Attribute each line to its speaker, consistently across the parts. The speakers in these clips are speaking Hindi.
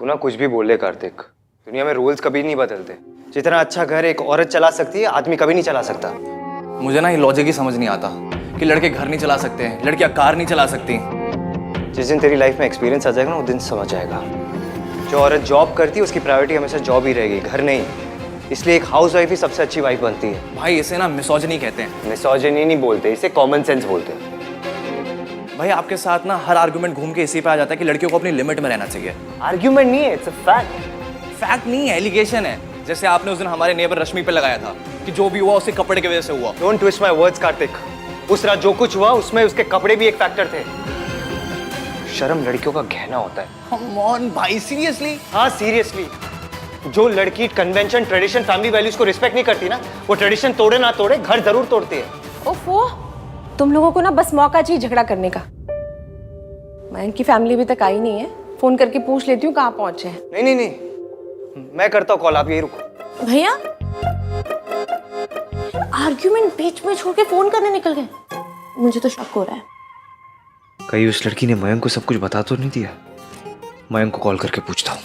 Speaker 1: तू ना कुछ भी बोल ले कार्तिक, दुनिया में रूल्स कभी नहीं बदलते। जितना अच्छा घर एक औरत चला सकती है, आदमी कभी नहीं चला सकता।
Speaker 2: मुझे ना ये लॉजिक ही समझ नहीं आता कि लड़के घर नहीं चला सकते हैं, लड़कियां कार नहीं चला सकती।
Speaker 1: जिस दिन तेरी लाइफ में एक्सपीरियंस आ जाएगा ना, उस दिन समझ आएगा। जो औरत जॉब करती है उसकी प्रायोरिटी हमेशा जॉब ही रहेगी, घर नहीं। इसलिए एक हाउस वाइफ ही सबसे अच्छी वाइफ बनती है।
Speaker 2: भाई इसे ना मिसोजिनी कहते हैं।
Speaker 1: मिसोजिनी नहीं बोलते, इसे कॉमन सेंस बोलते हैं।
Speaker 2: भाई आपके साथ ना हर आर्गुमेंट घूम के इसी पे आ जाता है कि लड़कियों को अपनी लिमिट में रहना चाहिए।
Speaker 1: आर्ग्यूमेंट नहीं है, इट्स अ फैक्ट।
Speaker 2: फैक्ट नहीं है, एलिगेशन है। जैसे आपने उस दिन हमारे नेबर रश्मि पे लगाया था कि जो भी हुआ उसके कपड़े की वजह से हुआ।
Speaker 1: Don't twist my words Kartik. उस रात जो कुछ हुआ उसमें उसके कपड़े भी एक फैक्टर थे। शर्म लड़कियों का गहना होता है।
Speaker 2: कम ऑन भाई, सीरियसली?
Speaker 1: हाँ सीरियसली। जो लड़की कन्वेंशन, ट्रेडिशन, फैमिली वैल्यूज को रिस्पेक्ट नहीं करती ना, वो ट्रेडिशन तोड़े ना तोड़े घर जरूर तोड़ती है।
Speaker 3: ओफो, तुम लोगों को ना बस मौका चाहिए झगड़ा करने का। मयंक की फैमिली अभी तक आई नहीं है, फोन करके पूछ लेती हूँ कहाँ पहुंचे हैं।
Speaker 1: नहीं नहीं नहीं, मैं करता हूँ कॉल, आप यही रुको।
Speaker 3: भैया आर्ग्यूमेंट बीच में छोड़ के फोन करने निकल गए, मुझे तो शक हो रहा है।
Speaker 1: कहीं उस लड़की ने मयंक को सब कुछ बता तो नहीं दिया? मयंक को कॉल करके पूछता हूँ।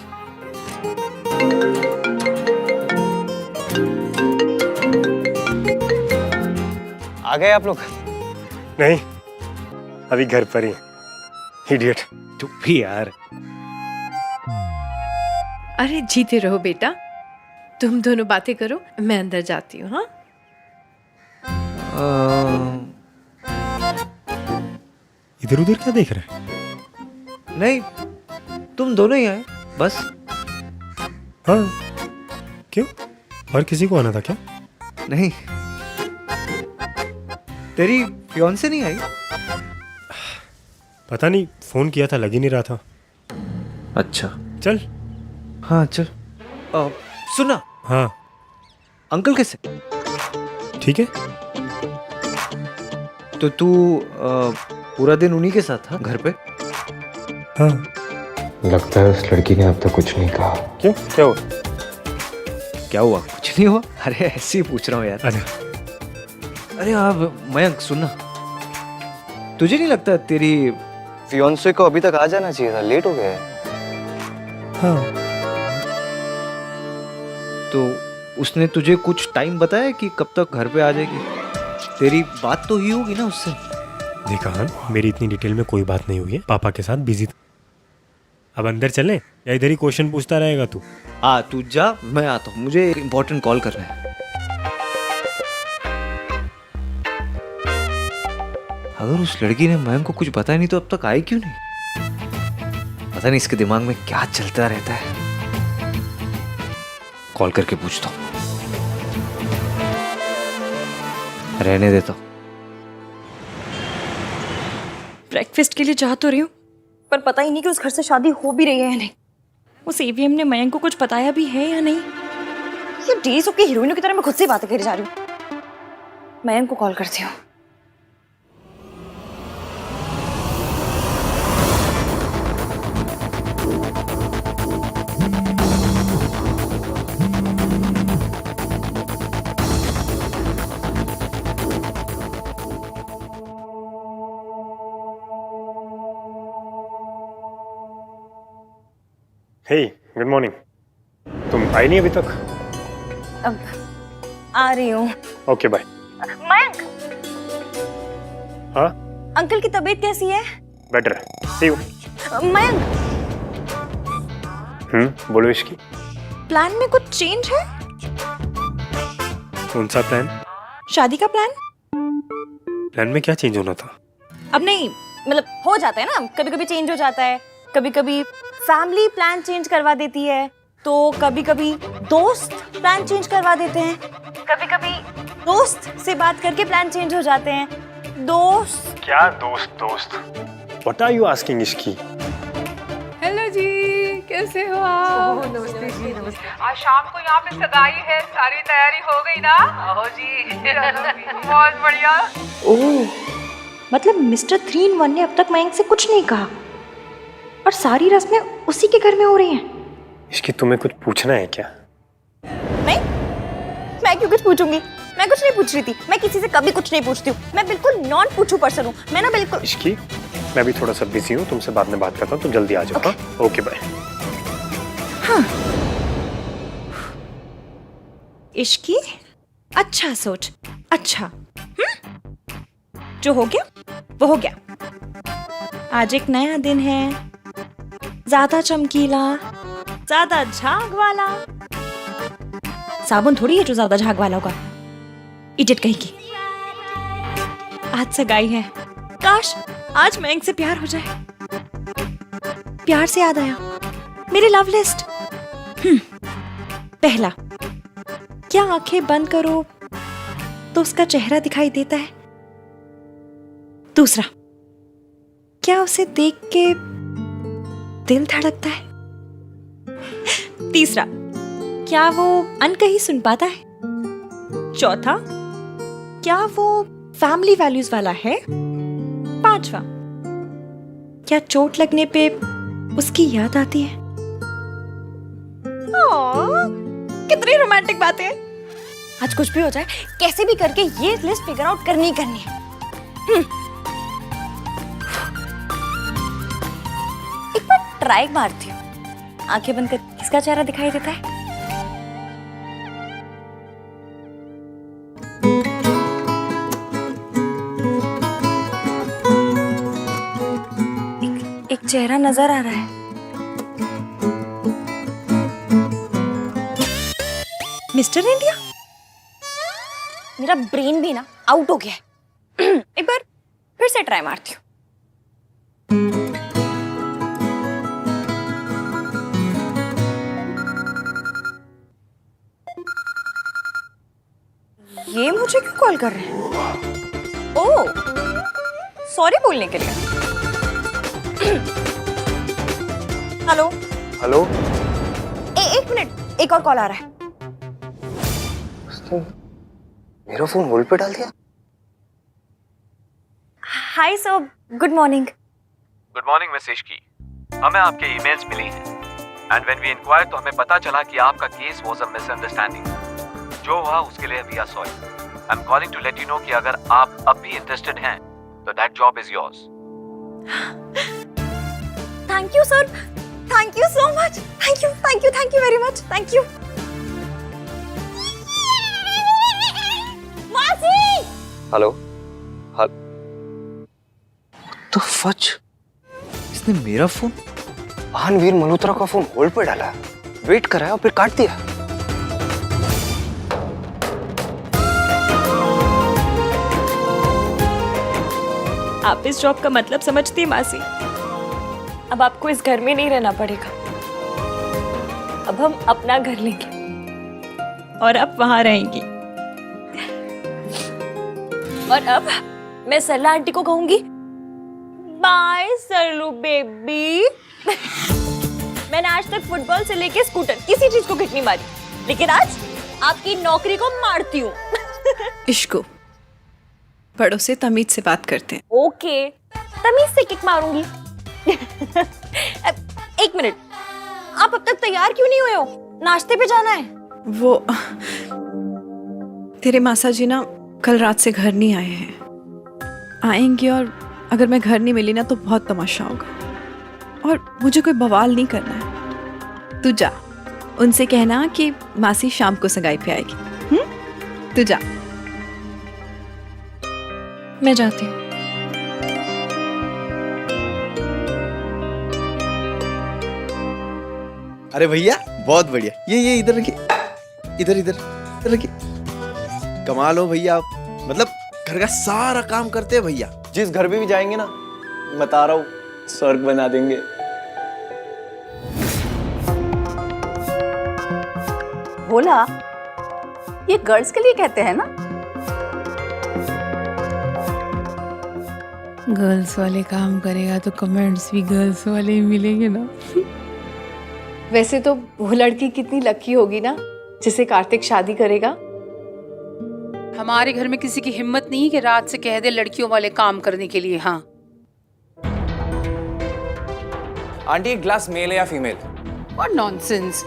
Speaker 1: आ गए आप लोग?
Speaker 4: नहीं, अभी घर पर ही। इडियट।
Speaker 1: चुप भी यार।
Speaker 5: अरे जीते रहो बेटा, तुम दोनों बातें करो, मैं अंदर जाती हूँ। हाँ
Speaker 4: इधर उधर क्या देख रहे हैं?
Speaker 1: नहीं, तुम दोनों ही आए बस।
Speaker 4: हाँ, क्यों? और किसी को आना था क्या?
Speaker 1: नहीं, तेरी फियांसे नहीं आई?
Speaker 4: पता नहीं, फोन किया था, लग ही नहीं रहा था।
Speaker 1: अच्छा
Speaker 4: चल।
Speaker 1: हाँ चल। सुना,
Speaker 4: हाँ
Speaker 1: अंकल कैसे?
Speaker 4: ठीक है।
Speaker 1: तो तू पूरा दिन उन्हीं के साथ था घर पे?
Speaker 4: हाँ।
Speaker 6: लगता है उस लड़की ने अब तक कुछ नहीं कहा।
Speaker 4: क्यों, क्या हुआ?
Speaker 1: क्या हुआ? कुछ नहीं हुआ। अरे ऐसे ही पूछ रहा हूँ यार। अरे आप मयंक सुनना, तुझे नहीं लगता तेरी फियांसे को अभी तक आ जाना चाहिए था? लेट हो गया है।
Speaker 4: हाँ।
Speaker 1: तो उसने तुझे कुछ टाइम बताया कि कब तक घर पे आ जाएगी? तेरी बात तो ही होगी ना उससे?
Speaker 4: देखा हाँ, मेरी इतनी डिटेल में कोई बात नहीं हुई है, पापा के साथ बिजी था। अब अंदर चलें या इधर ही क्वेश्चन पूछता रहेगा तू?
Speaker 1: तू जा, मैं आता हूँ, मुझे एक इम्पोर्टेंट कॉल करना है। अगर उस लड़की ने मयंक को कुछ बताया नहीं तो अब तक आई क्यों नहीं? पता नहीं इसके दिमाग में क्या चलता रहता है। कॉल करके पूछता हूँ, रहने देता हूँ।
Speaker 7: ब्रेकफास्ट के लिए चाह तो रही हूँ, पर पता ही नहीं कि उस घर से शादी हो भी रही है या नहीं। उस ईवीएम ने मयंक को कुछ बताया भी है या नहीं। ये डेली सोप की हीरोइनों की तरह मैं खुद से बातें करी जा रही हूँ। मयंक को कॉल करती हूँ।
Speaker 4: हे, गुड मॉर्निंग। तुम आई नहीं अभी तक?
Speaker 7: अब आ रही हूँ।
Speaker 4: Okay bye.
Speaker 7: मयंक,
Speaker 4: हाँ
Speaker 7: अंकल की तबीयत कैसी है?
Speaker 4: Better, C you.
Speaker 7: मयंक,
Speaker 4: बोलो इसकी।
Speaker 7: प्लान में कुछ चेंज है?
Speaker 4: कौन सा प्लान?
Speaker 7: शादी का प्लान?
Speaker 4: प्लान में क्या चेंज होना था?
Speaker 7: अब नहीं, मतलब हो जाता है ना, कभी कभी चेंज हो जाता है। कभी कभी फैमिली प्लान चेंज करवा देती है, तो कभी कभी दोस्त प्लान चेंज करवा देते हैं। कभी कभी दोस्त से बात करके प्लान चेंज हो जाते हैं। दोस्त
Speaker 4: क्या दोस्त? व्हाट आर यू आस्किंग इसकी?
Speaker 5: हेलो जी, कैसे हो आप?
Speaker 8: नमस्ते जी, नमस्ते। आज शाम को यहाँ पे सगाई है, सारी तैयारी हो गई ना? आओ जी। बहुत बढ़िया।
Speaker 7: ओह, मतलब मिस्टर 3 in 1 ने अब तक मयंक से कुछ नहीं कहा और सारी रस्में उसी के घर में हो रही हैं।
Speaker 4: इसकी तुम्हें कुछ पूछना है क्या?
Speaker 7: मैं क्यों कुछ पूछूंगी? मैं कुछ नहीं पूछ रही थी। मैं किसी से कभी कुछ नहीं पूछती हूँ। मैं बिल्कुल नॉन पूछू पर्सन हूँ। मैं ना बिल्कुल।
Speaker 4: इसकी, मैं भी थोड़ा सा बिजी हूँ, तुमसे बाद में बात करता हूँ, तुम जल्दी आ जाओ। हाँ ओके बाय।
Speaker 7: इश्क की अच्छा सोच, अच्छा जो हो गया वो हो गया। आज एक नया दिन है, ज्यादा चमकीला, ज्यादा झाग वाला। साबुन थोड़ी है जो ज्यादा झाग वाला होगा, इडियट कहीं की। आज सगाई है, काश आज मयंक से प्यार हो जाए। प्यार से याद आया, मेरी लव लिस्ट। पहला, क्या आंखें बंद करो तो उसका चेहरा दिखाई देता है? दूसरा, क्या उसे देख के दिल धड़कता है? तीसरा, क्या वो अनकही सुन पाता है? चौथा, क्या वो फैमिली वैल्यूज वाला है? पांचवा, क्या चोट लगने पे उसकी याद आती है? कितनी रोमांटिक बातें हैं। आज कुछ भी हो जाए, कैसे भी करके ये लिस्ट फिगर आउट करनी ही करनी है। एक बार ट्राई मारती हूँ, आंखें बंद कर किसका चेहरा दिखाई देता है? एक चेहरा नजर आ रहा है। Mister India. मेरा ब्रेन भी ना आउट हो गया है। एक बार फिर से ट्राई मारती हूँ। ये मुझे क्यों कॉल कर रहे हैं? ओह, सॉरी बोलने के लिए। Hello
Speaker 1: hello.
Speaker 7: एक मिनट, एक और कॉल आ रहा है।
Speaker 1: उसने मेरा फोन होल्ड पे डाल दिया।
Speaker 7: Hi sir, good morning.
Speaker 9: Good morning miss Ishki. हमें आपके ईमेल्स मिली हैं एंड व्हेन वी इंक्वायर तो हमें पता चला कि आपका केस वाज अ मिसअंडरस्टैंडिंग। जो हुआ उसके लिए we are sorry. I am calling to let you know कि अगर आप अब भी इंटरेस्टेड हैं तो that job is yours.
Speaker 7: Thank you sir, thank you so much. Thank you very much. Thank you. मासी।
Speaker 1: हेलो। तो फच, इसने मेरा फोन भानवीर मल्होत्रा का फोन होल्ड पे डाला, वेट कराया और फिर काट दिया।
Speaker 7: आप इस जॉब का मतलब समझती हैं मासी? अब आपको इस घर में नहीं रहना पड़ेगा। अब हम अपना घर लेंगे और आप वहां रहेंगी। और अब मैं सरला आंटी को कहूंगी, बाय सरलू बेबी। मैंने आज तक फुटबॉल से लेके स्कूटर किसी चीज को किक नहीं मारी, लेकिन आज आपकी नौकरी को मारती हूँ।
Speaker 5: इश्को, बड़ों से तमीज से बात करते हैं।
Speaker 7: ओके, तमीज से किक मारूंगी। एक मिनट, आप अब तक तैयार क्यों नहीं हुए हो? नाश्ते पे जाना है।
Speaker 5: वो तेरे मासा जी ना कल रात से घर नहीं आए हैं। आएंगे और अगर मैं घर नहीं मिली ना तो बहुत तमाशा होगा और मुझे कोई बवाल नहीं करना है। तू जा, उनसे कहना कि मासी शाम को सगाई पे आएगी। तू जा। मैं जाती हूँ।
Speaker 10: अरे भैया बहुत बढ़िया। ये इधर रखिए, इधर इधर इधर रखिए। कमाल हो भैया आप, मतलब घर का सारा काम करते हैं भैया।
Speaker 2: जिस घर में भी जाएंगे ना, बता रहा हूँ, स्वर्ग बना देंगे।
Speaker 8: भोला, ये गर्ल्स के लिए कहते हैं ना?
Speaker 5: गर्ल्स वाले काम करेगा तो कमेंट्स भी गर्ल्स वाले ही मिलेंगे ना।
Speaker 3: वैसे तो वो लड़की कितनी लकी होगी ना जिसे कार्तिक शादी करेगा।
Speaker 8: हमारे घर में किसी की हिम्मत नहीं है कि रात से कह दे लड़कियों वाले काम करने के लिए। हाँ
Speaker 2: आंटी, एक ग्लास मेल है या फीमेल?
Speaker 8: और नॉनसेंस,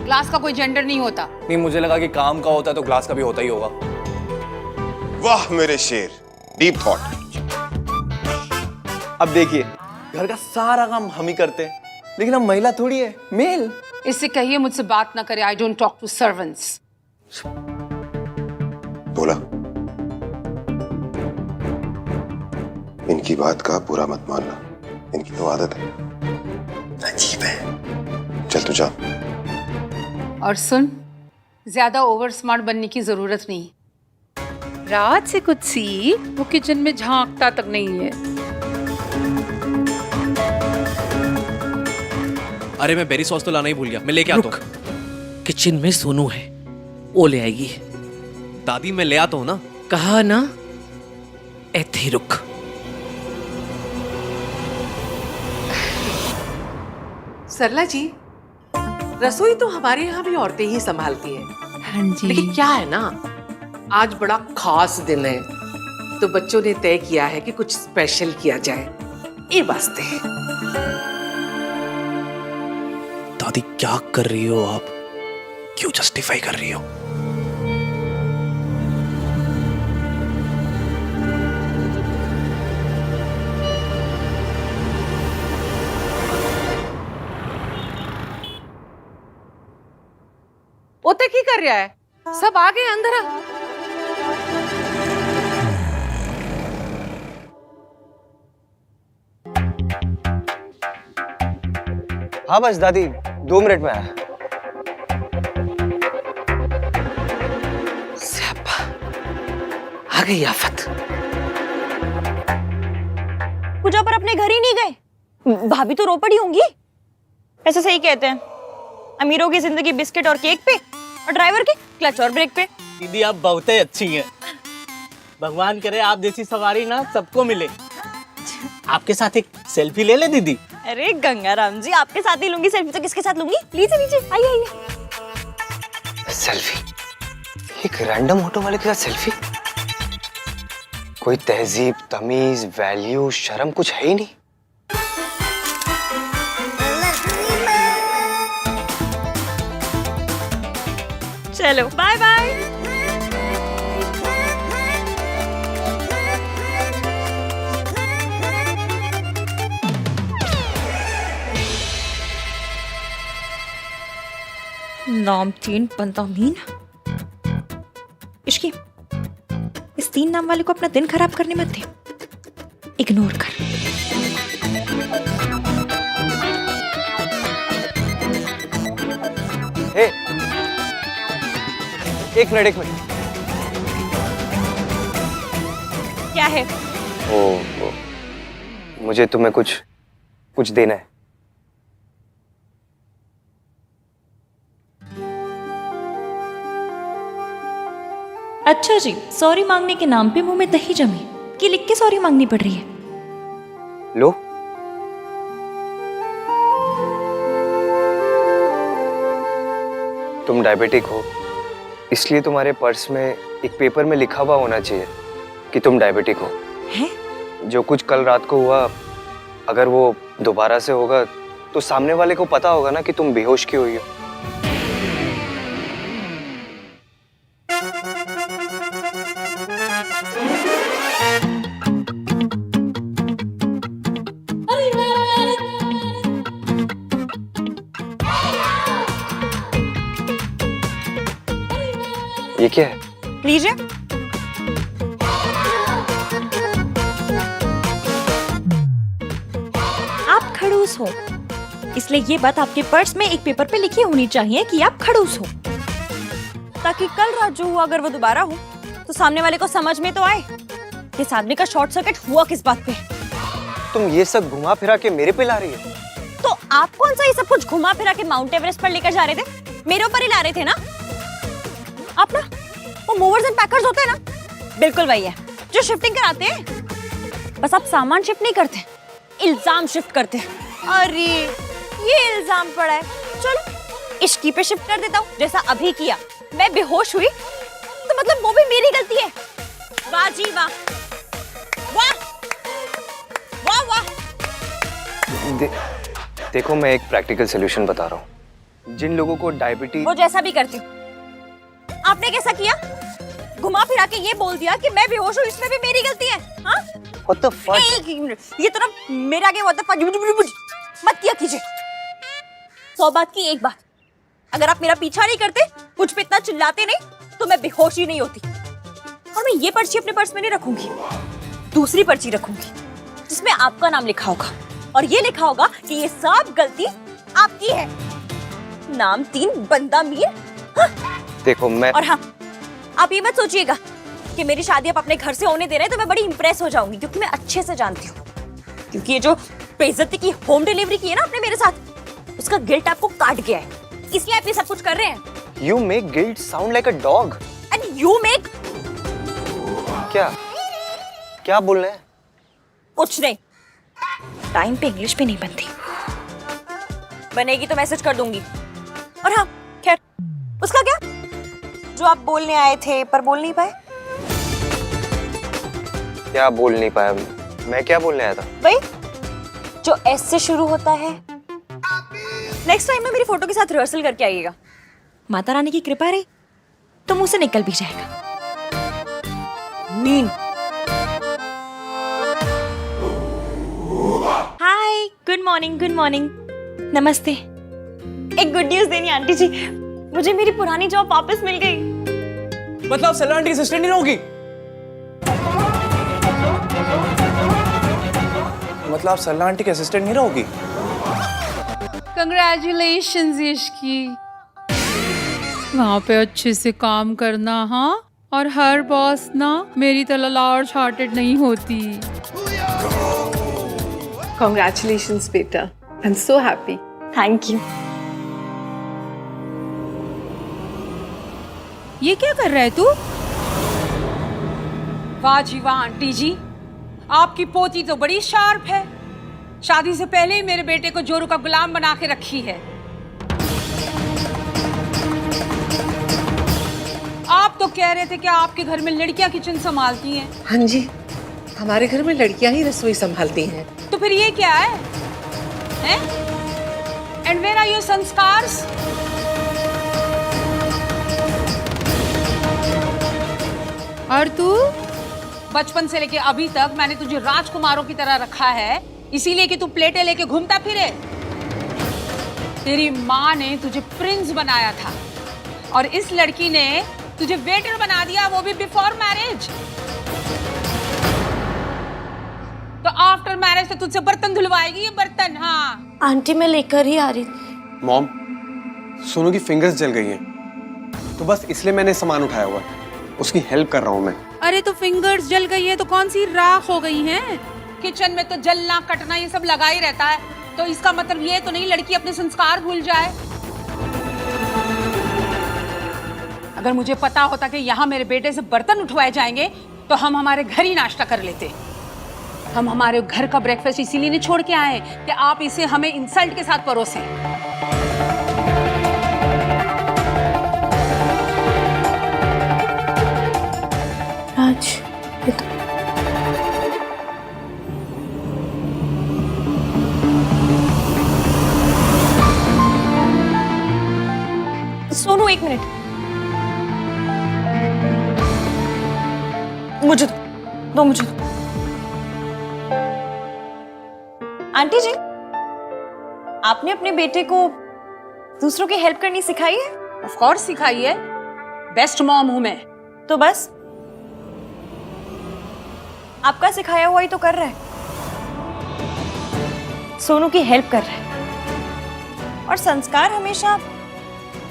Speaker 8: ग्लास का कोई जेंडर नहीं होता।
Speaker 2: नहीं, मुझे लगा कि काम का होता है तो ग्लास का भी होता ही होगा।
Speaker 11: वाह मेरे शेर, डीप थॉट।
Speaker 10: अब देखिए, घर का सारा काम हम ही करते हैं, लेकिन हम महिला थोड़ी है, मेल।
Speaker 8: इससे कहिए मुझसे बात ना करे। I don't talk to servants.
Speaker 11: बोला, इनकी बात का बुरा मत मानना, इनकी तो आदत है, अजीब है। चल तू जा।
Speaker 8: और सुन, ज्यादा ओवर स्मार्ट बनने की जरूरत नहीं। रात से कुछ सीख, वो किचन में झांकता तक नहीं है।
Speaker 2: अरे मैं बेरी सॉस तो लाना ही भूल गया, मैं लेके आता हूँ।
Speaker 1: किचन में सोनू है, वो ले आएगी।
Speaker 2: दादी मैं ले आता हूँ ना।
Speaker 1: कहा ना, ऐथे ही रुक।
Speaker 12: सरला जी, रसोई तो हमारे यहाँ भी औरतें ही संभालती हैं।
Speaker 5: हाँ जी।
Speaker 12: लेकिन क्या है ना, आज बड़ा खास दिन है, तो बच्चों ने तय किया है कि कुछ स्पेशल किया जाए, ये वास्ते।
Speaker 2: दादी क्या कर रही हो आप? क्यों जस्टिफाई कर रही हो?
Speaker 12: ओते की कर रहा है? सब आ गए अंदर।
Speaker 1: हाँ बस दादी 2 मिनट में आया। आ गई आफत।
Speaker 7: पूजा पर अपने घर ही नहीं गए? भाभी तो रो पड़ी होंगी। ऐसे सही कहते हैं, अमीरों की जिंदगी बिस्किट और केक पे, और ड्राइवर की क्लच और ब्रेक पे।
Speaker 13: दीदी आप बहुत ही अच्छी हैं। भगवान करे आप जैसी सवारी ना सबको मिले। आपके साथ एक सेल्फी ले ले दीदी।
Speaker 7: अरे गंगाराम जी, आपके साथ ही लूंगी सेल्फी तो किसके साथ लूंगी? लीजिए लीजिए, आइए आइए।
Speaker 1: सेल्फी? एक रैंडम ऑटो वाले के साथ सेल्फी? कोई तहजीब, तमीज, वैल्यू, शर्म कुछ है ही नहीं।
Speaker 7: चलो बाय बाय। नाम 3 पंतामीन। इश्की, इस 3 नाम वाले को अपना दिन खराब करने मत दे, इग्नोर कर।
Speaker 1: हे, एक मिनट।
Speaker 7: क्या है?
Speaker 1: ओ, मुझे तुम्हें कुछ देना है।
Speaker 7: अच्छा जी, सॉरी मांगने के नाम पे मुंह में दही जमी कि लिख के सॉरी मांगनी पड़ रही है।
Speaker 1: लो। तुम डायबिटिक हो, इसलिए तुम्हारे पर्स में एक पेपर में लिखा हुआ होना चाहिए कि तुम डायबिटिक हो।
Speaker 7: हैं?
Speaker 1: जो कुछ कल रात को हुआ, अगर वो दोबारा से होगा तो सामने वाले को पता होगा ना कि तुम बेहोश क्यों हुई हो। ये क्या है?
Speaker 7: लीजिए। आप खड़ूस हो, इसलिए ये बात आपके पर्स में एक पेपर पे लिखी होनी चाहिए कि आप खड़ूस हो, ताकि कल रात जो हुआ अगर वो दोबारा हो तो सामने वाले को समझ में तो आए कि इस आदमी का शॉर्ट सर्किट हुआ किस बात पे।
Speaker 1: तुम ये सब घुमा फिरा के मेरे पे ला रही हो?
Speaker 7: तो आप कौन सा ये सब कुछ घुमा फिरा के माउंट एवरेस्ट पर लेकर जा रहे थे? मेरे ऊपर ही ला रहे थे ना आप? ना वो मूवर्स एंड पैकर्स होते हैं ना, बिल्कुल वही है जो शिफ्टिंग कराते हैं। बस आप सामान शिफ्ट नहीं करते, इल्जाम शिफ्ट करते हैं। अरे ये इल्जाम पड़ा है, चलो इश्की पे शिफ्ट कर देता हूँ, जैसा अभी किया। मैं बेहोश हुई तो मतलब वो भी मेरी गलती है। वाह जी वाह, वाह वाह वाह।
Speaker 1: देखो मैं एक प्रैक्टिकल सॉल्यूशन बता रहा हूँ। जिन लोगों को डायबिटीज,
Speaker 7: वो जैसा भी करती हूँ। आपने कैसा किया? घुमा फिरा के ये बोल दिया कि मैं बेहोश हूँ, इसमें भी मेरी गलती है। हाँ?
Speaker 1: What the fuck?
Speaker 7: एक मिनट, ये तो ना मेरा आगे what the fuck मत किया कीजिए। 100 बात की एक बात, अगर आप मेरा पीछा नहीं करते, मुझ पे इतना चिल्लाते नहीं, तो मैं बेहोश ही नहीं होती। और मैं ये पर्ची अपने पर्स में नहीं रखूंगी, दूसरी पर्ची रखूंगी जिसमें आपका नाम लिखा होगा और ये लिखा होगा कि ये सब गलती आपकी है। नाम 3 बंदा मीर। हाँ।
Speaker 1: देखो मैं
Speaker 7: और हाँ, आप ये मत सोचिएगा कि मेरी शादी आप अपने घर से होने दे रहे हैं तो मैं बड़ी इंप्रेस हो जाऊंगी, क्योंकि मैं अच्छे से जानती हूँ, क्योंकि ये जो बेइज्जती की होम डिलीवरी की है ना आपने मेरे साथ, उसका गिल्ट आपको काट गया है, इसलिए आप ये सब कुछ कर रहे हैं।
Speaker 1: You make guilt sound like a dog.
Speaker 7: And you make
Speaker 1: क्या बोल रहे हैं?
Speaker 7: कुछ नहीं। टाइम पे इंग्लिश भी नहीं बनती, बनेगी तो मैसेज कर दूंगी। और हाँ खैर, उसका क्या जो आप बोलने आए थे पर बोल नहीं पाए।
Speaker 1: क्या बोल नहीं पाया? मैं क्या बोलने आया था?
Speaker 7: भाई जो एस से शुरू होता है। नेक्स्ट टाइम ना मेरी फोटो के साथ रिहर्सल करके आइएगा। माता रानी की कृपा रही तो मुंह से निकल भी जाएगा। मीन। हाय, गुड मॉर्निंग, गुड मॉर्निंग, नमस्ते। एक गुड न्यूज देनी आंटी जी, मुझे मेरी पुरानी जॉब वापस मिल गई।
Speaker 2: मतलब सल्ला आंटी की असिस्टेंट नहीं रहोगी? मतलब आप सल्ला आंटी के असिस्टेंट नहीं रहोगी?
Speaker 8: कंग्रेचुलेशंस यशकी, वहाँ पे अच्छे से काम करना। हाँ, और हर बॉस ना मेरी तरह लार्ज हार्टेड नहीं होती।
Speaker 5: Congratulations, बेटा। I'm so happy.
Speaker 7: Thank you.
Speaker 8: ये क्या कर रहा है तू? वाह जी वाह आंटी जी, आपकी पोती तो बड़ी शार्प है। शादी से पहले ही मेरे बेटे को जोरू का गुलाम बना के रखी है। आप तो कह रहे थे कि आपके घर में लड़कियां किचन संभालती हैं।
Speaker 12: हाँ जी, हमारे घर में लड़कियां ही रसोई संभालती हैं।
Speaker 8: तो फिर ये क्या है? हैं? And where are your संस्कार्स? और तू बचपन से लेके अभी तक मैंने तुझे राजकुमारों की तरह रखा है, इसीलिए कि तू प्लेटें लेके घूमता फिरे। तेरी माँ ने तुझे प्रिंस बनाया था और इस लड़की ने तुझे वेटर बना दिया, वो भी बिफोर मैरिज। तो आफ्टर मैरिज तो तुझसे बर्तन धुलवाएगी ये बर्तन। हाँ
Speaker 3: आंटी मैं लेकर ही आ रही थी।
Speaker 10: मॉम, सोनू की फिंगर्स जल गई हैं, तो बस इसलिए मैंने सामान उठाया हुआ है, उसकी हेल्प कर रहा हूँ मैं।
Speaker 8: अरे तो फिंगर्स जल गई है तो कौन सी राख हो गई हैं? किचन में तो जलना कटना ये सब लगा ही रहता है, तो इसका मतलब ये तो नहीं लड़की अपने संस्कार भूल जाए। अगर मुझे पता होता कि यहाँ मेरे बेटे से बर्तन उठवाए जाएंगे तो हम हमारे घर ही नाश्ता कर लेते। हम हमारे घर का ब्रेकफास्ट इसीलिए नहीं छोड़ के आए कि आप इसे हमें इंसल्ट के साथ परोसें।
Speaker 3: राज, ये तो
Speaker 7: सोनू एक मिनट, मुझे दो मुझे दो। आंटी जी, आपने अपने बेटे को दूसरों की हेल्प करनी सिखाई है?
Speaker 8: ऑफ कोर्स सिखाई है, बेस्ट मॉम हूं मैं।
Speaker 7: तो बस आपका सिखाया हुआ ही तो कर रहा है। सोनू की हेल्प कर रहा है। और संस्कार हमेशा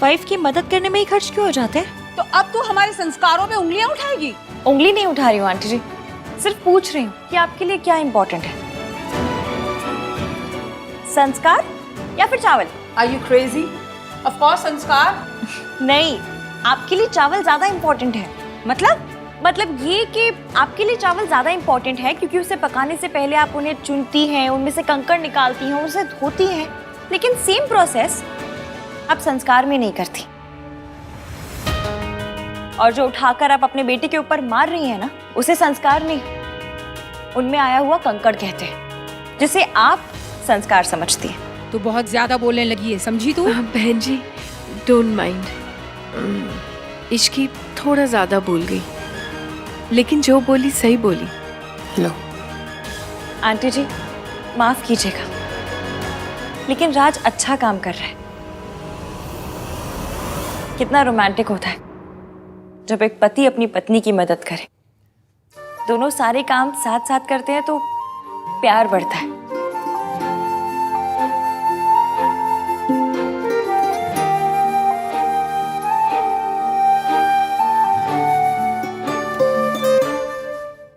Speaker 7: वाइफ की मदद करने में ही खर्च क्यों हो जाते हैं?
Speaker 8: तो अब तू हमारे संस्कारों पे उंगलियां उठाएगी?
Speaker 7: उंगली नहीं उठा रही हूँ आंटी जी, सिर्फ पूछ रही हूँ कि आपके लिए क्या इंपॉर्टेंट है, संस्कार या फिर चावल?
Speaker 8: Are you crazy? Of course संस्कार।
Speaker 7: नहीं, आपके लिए चावल ज्यादा इंपॉर्टेंट है। मतलब ये कि आपके लिए चावल ज्यादा इंपॉर्टेंट है क्योंकि उसे पकाने से पहले आप उन्हें चुनती हैं, उनमें से कंकड़ निकालती हैं, उसे धोती हैं, लेकिन सेम प्रोसेस आप संस्कार में नहीं करती। और जो उठाकर आप अपने बेटे के ऊपर मार रही हैं ना, उसे संस्कार नहीं, उनमें आया हुआ कंकड़ कहते हैं, जिसे आप संस्कार समझती हैं।
Speaker 8: तू बहुत ज्यादा बोलने लगी है, समझी तू?
Speaker 5: बहन जी, डोंट माइंड। इश्की थोड़ा ज्यादा बोल गई, लेकिन जो बोली सही बोली।
Speaker 12: लो
Speaker 7: आंटी जी, माफ कीजिएगा, लेकिन राज अच्छा काम कर रहा है। कितना रोमांटिक होता है जब एक पति अपनी पत्नी की मदद करे। दोनों सारे काम साथ साथ करते हैं तो प्यार बढ़ता है।